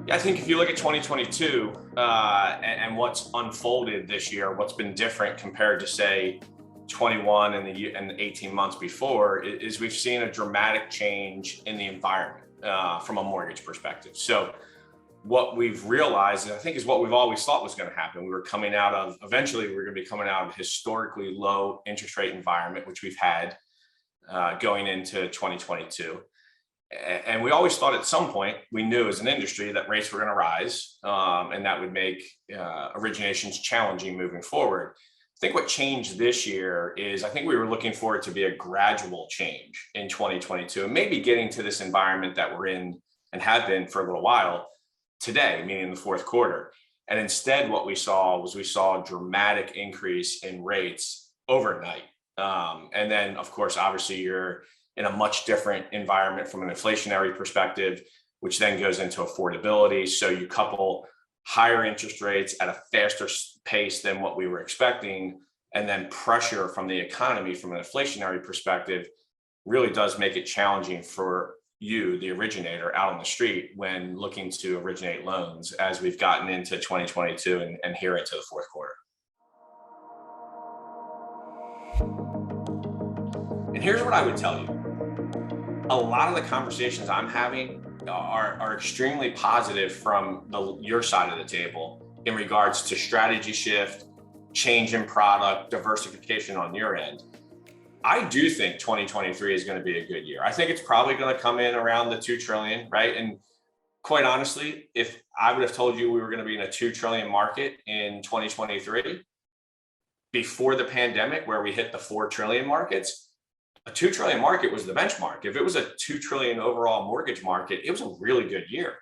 Yeah, I think if you look at 2022 and what's unfolded this year, what's been different compared to say 21 and the 18 months before is we've seen a dramatic change in the environment from a mortgage perspective. So what we've realized, I think, is what we've always thought was going to happen. Eventually we were going to be coming out of a historically low interest rate environment, which we've had going into 2022. And we always thought at some point, we knew as an industry that rates were going to rise, and that would make originations challenging moving forward. I think what changed this year is I think we were looking for it to be a gradual change in 2022, and maybe getting to this environment that we're in and have been for a little while today, meaning the fourth quarter. And instead, what we saw a dramatic increase in rates overnight. And then, of course, obviously, you're in a much different environment from an inflationary perspective, which then goes into affordability. So you couple higher interest rates at a faster pace than what we were expecting, and then pressure from the economy from an inflationary perspective really does make it challenging for you, the originator out on the street, when looking to originate loans as we've gotten into 2022 and here into the fourth quarter. And here's what I would tell you. A lot of the conversations I'm having are extremely positive from your side of the table in regards to strategy shift, change in product, diversification on your end. I do think 2023 is going to be a good year. I think it's probably going to come in around the 2 trillion, right? And quite honestly, if I would have told you we were going to be in a 2 trillion market in 2023 before the pandemic, where we hit the 4 trillion markets, a 2 trillion market was the benchmark. If it was a 2 trillion overall mortgage market, it was a really good year.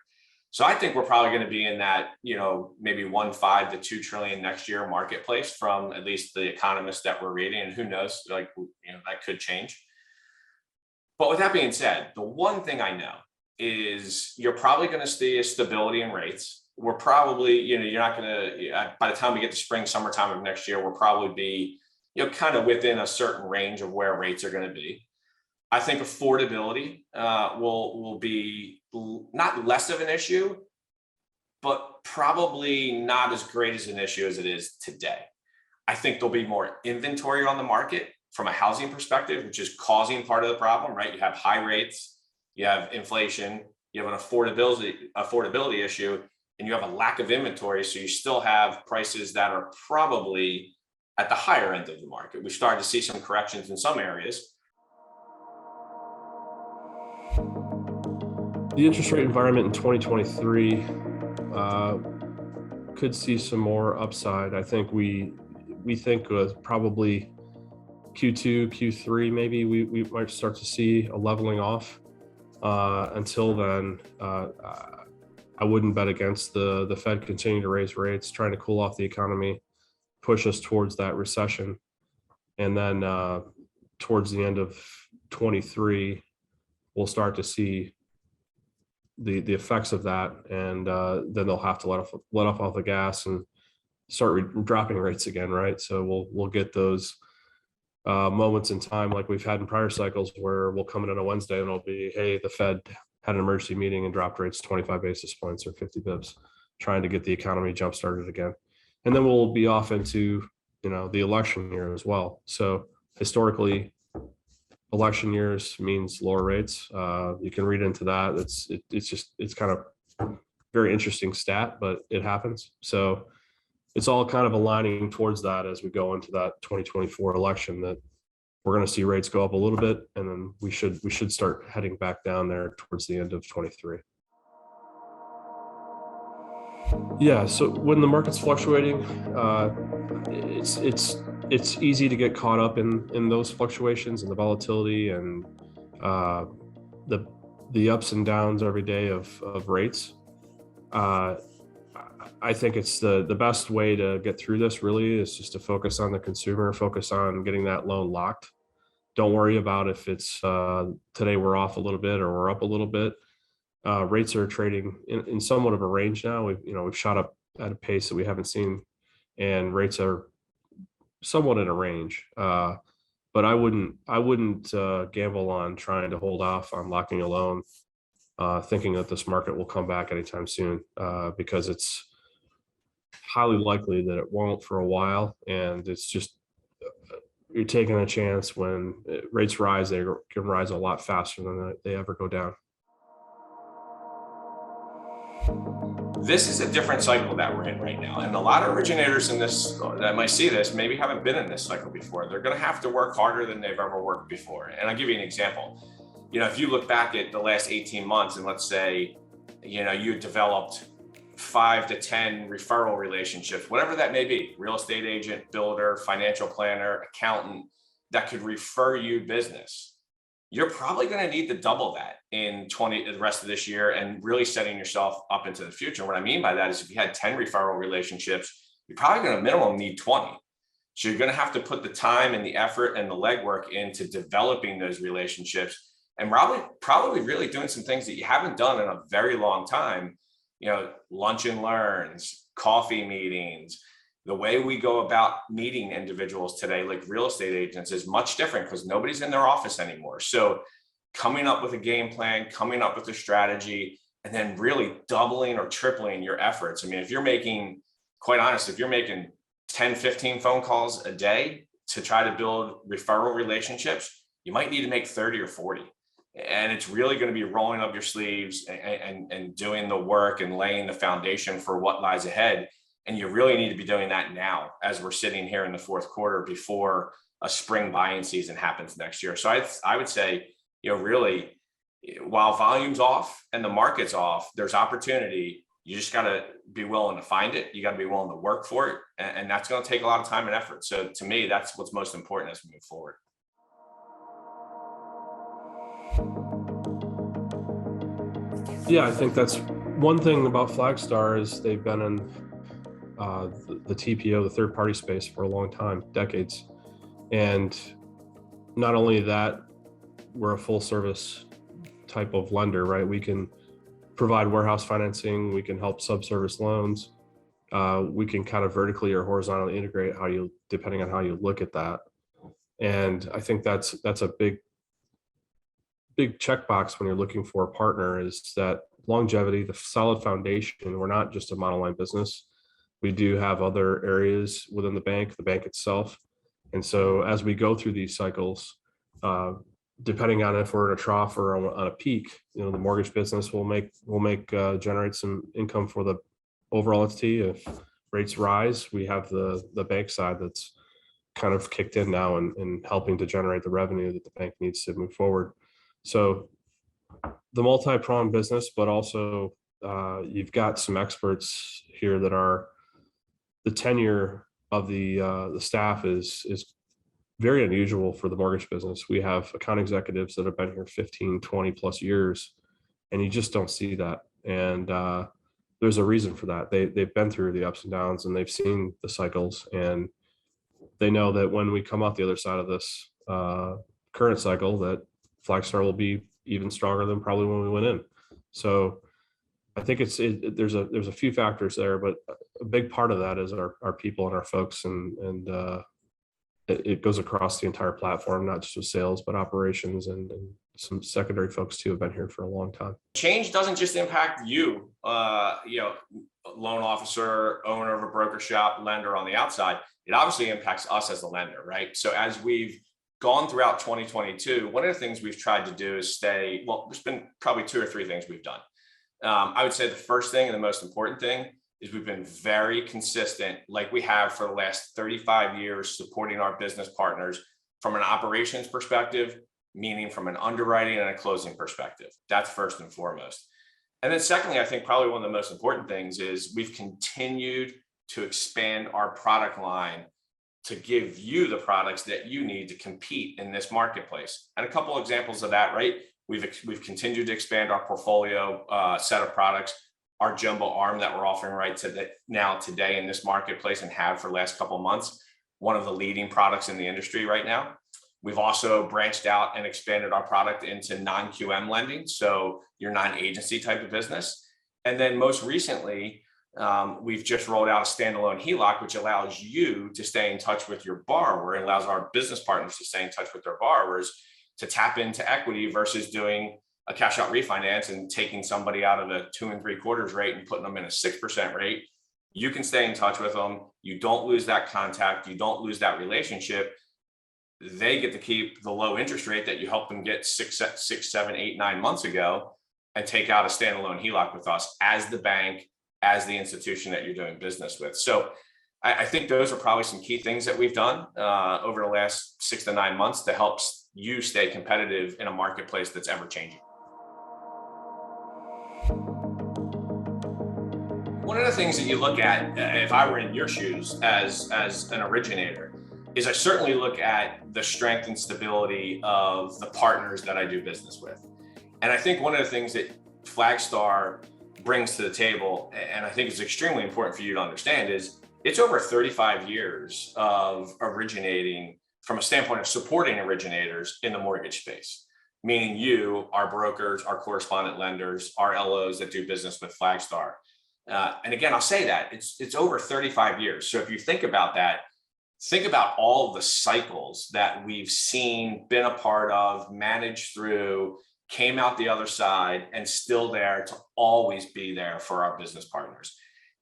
So I think we're probably going to be in that, maybe 1.5 to 2 trillion next year marketplace from at least the economists that we're reading, and who knows, that could change. But with that being said, the one thing I know is you're probably going to see a stability in rates. We're probably, you're not going to, by the time we get to spring, summertime of next year, we'll probably be, kind of within a certain range of where rates are going to be. I think affordability will be not less of an issue, but probably not as great as an issue as it is today. I think there'll be more inventory on the market from a housing perspective, which is causing part of the problem, right? You have high rates, you have inflation, you have an affordability issue, and you have a lack of inventory. So you still have prices that are probably at the higher end of the market. We started to see some corrections in some areas. The interest rate environment in 2023 could see some more upside. I think we think probably Q2, Q3, maybe we might start to see a leveling off. Until then, I wouldn't bet against the Fed continuing to raise rates, trying to cool off the economy, push us towards that recession. And then towards the end of 23, we'll start to see the effects of that. And then they'll have to let off the gas and start dropping rates again, right? So we'll get those moments in time like we've had in prior cycles where we'll come in on a Wednesday and it'll be, hey, the Fed had an emergency meeting and dropped rates 25 basis points or 50 bips, trying to get the economy jump started again. And then we'll be off into, the election year as well. So historically, election years means lower rates. You can read into that. It's kind of very interesting stat, but it happens. So it's all kind of aligning towards that as we go into that 2024 election, that we're going to see rates go up a little bit, and then we should start heading back down there towards the end of 23. Yeah, so when the market's fluctuating, it's easy to get caught up in those fluctuations and the volatility and the ups and downs every day of rates. I think it's the best way to get through this really is just to focus on the consumer, focus on getting that loan locked. Don't worry about if it's today we're off a little bit or we're up a little bit. Rates are trading in somewhat of a range now. We've shot up at a pace that we haven't seen, and rates are somewhat in a range. but I wouldn't gamble on trying to hold off on locking a loan, thinking that this market will come back anytime soon, because it's highly likely that it won't for a while. And it's just, you're taking a chance. When rates rise, they can rise a lot faster than they ever go down. This is a different cycle that we're in right now. And a lot of originators in this that might see this maybe haven't been in this cycle before. They're going to have to work harder than they've ever worked before. And I'll give you an example. If you look back at the last 18 months and let's say, you developed 5 to 10 referral relationships, whatever that may be, real estate agent, builder, financial planner, accountant, that could refer you business. You're probably going to need to double that in the rest of this year and really setting yourself up into the future. What I mean by that is if you had 10 referral relationships, you're probably going to minimum need 20. So you're going to have to put the time and the effort and the legwork into developing those relationships and probably really doing some things that you haven't done in a very long time. Lunch and learns, coffee meetings. The way we go about meeting individuals today, like real estate agents, is much different because nobody's in their office anymore. So coming up with a game plan, coming up with a strategy, and then really doubling or tripling your efforts. I mean, if you're making 10, 15 phone calls a day to try to build referral relationships, you might need to make 30 or 40. And it's really going to be rolling up your sleeves and doing the work and laying the foundation for what lies ahead. And you really need to be doing that now as we're sitting here in the fourth quarter before a spring buying season happens next year. So I would say, really, while volume's off and the market's off, there's opportunity. You just got to be willing to find it. You got to be willing to work for it. And that's going to take a lot of time and effort. So to me, that's what's most important as we move forward. Yeah, I think that's one thing about Flagstar is they've been in the TPO, the third party space, for a long time, decades. And not only that, we're a full service type of lender, right? We can provide warehouse financing, we can help subservice loans, we can kind of vertically or horizontally integrate depending on how you look at that. And I think that's a big checkbox when you're looking for a partner, is that longevity, the solid foundation. We're not just a monoline business. We do have other areas within the bank itself. And so as we go through these cycles, depending on if we're in a trough or on a peak, the mortgage business will generate some income for the overall entity. If rates rise, we have the bank side that's kind of kicked in now and helping to generate the revenue that the bank needs to move forward. So the multi-pronged business, but also you've got some experts here that are, the tenure of the staff is very unusual for the mortgage business. We have account executives that have been here 15, 20 plus years, and you just don't see that. And there's a reason for that. They've been through the ups and downs, and they've seen the cycles, and they know that when we come out the other side of this current cycle, that Flagstar will be even stronger than probably when we went in. So I think there's a few factors there, but a big part of that is our people and our folks, and it goes across the entire platform, not just with sales, but operations and some secondary folks too have been here for a long time. Change doesn't just impact you, loan officer, owner of a broker shop, lender on the outside. It obviously impacts us as the lender, right? So as we've gone throughout 2022, one of the things we've tried to do is there's been probably 2 or 3 things we've done. I would say the first thing and the most important thing is we've been very consistent, like we have for the last 35 years, supporting our business partners from an operations perspective, meaning from an underwriting and a closing perspective. That's first and foremost. And then secondly, I think probably one of the most important things is we've continued to expand our product line to give you the products that you need to compete in this marketplace. And a couple of examples of that, right? We've continued to expand our portfolio set of products, our jumbo arm that we're offering right today in this marketplace and have for the last couple of months, one of the leading products in the industry right now. We've also branched out and expanded our product into non-QM lending, so your non-agency type of business. And then most recently, we've just rolled out a standalone HELOC, which allows you to stay in touch with your borrower and allows our business partners to stay in touch with their borrowers to tap into equity versus doing a cash out refinance and taking somebody out of a 2 3/4 rate and putting them in a 6% rate. You can stay in touch with them. You don't lose that contact. You don't lose that relationship. They get to keep the low interest rate that you helped them get 6, 7, 8, 9 months ago and take out a standalone HELOC with us as the bank, as the institution that you're doing business with. So I think those are probably some key things that we've done over the last 6 to 9 months to help you stay competitive in a marketplace that's ever changing. One of the things that you look at, if I were in your shoes as an originator, is I certainly look at the strength and stability of the partners that I do business with. And I think one of the things that Flagstar brings to the table, and I think is extremely important for you to understand, is it's over 35 years of originating from a standpoint of supporting originators in the mortgage space, meaning you, our brokers, our correspondent lenders, our LOs that do business with Flagstar. And again, I'll say that it's over 35 years. So if you think about that, think about all of the cycles that we've seen, been a part of, managed through, came out the other side, and still there to always be there for our business partners.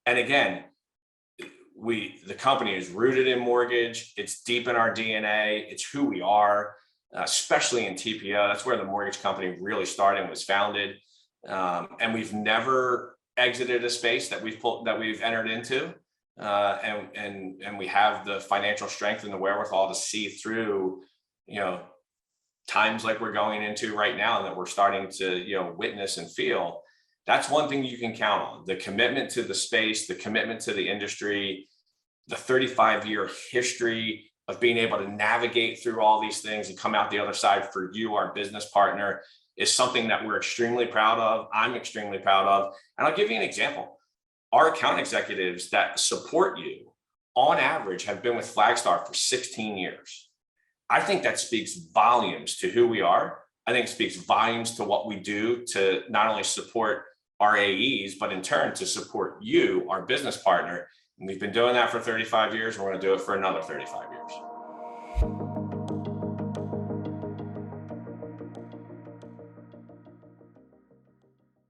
And again, the company is rooted in mortgage. It's deep in our DNA. It's who we are, especially in TPO. That's where the mortgage company really started and was founded. And we've never exited a space that we've entered into. And we have the financial strength and the wherewithal to see through, times like we're going into right now that we're starting to, witness and feel. That's one thing you can count on: the commitment to the space, the commitment to the industry, the 35-year history of being able to navigate through all these things and come out the other side for you, our business partner, is something that we're extremely proud of. I'm extremely proud of. And I'll give you an example. Our account executives that support you on average have been with Flagstar for 16 years. I think that speaks volumes to who we are. I think it speaks volumes to what we do to not only support our AEs, but in turn to support you, our business partner. And we've been doing that for 35 years. And we're going to do it for another 35 years.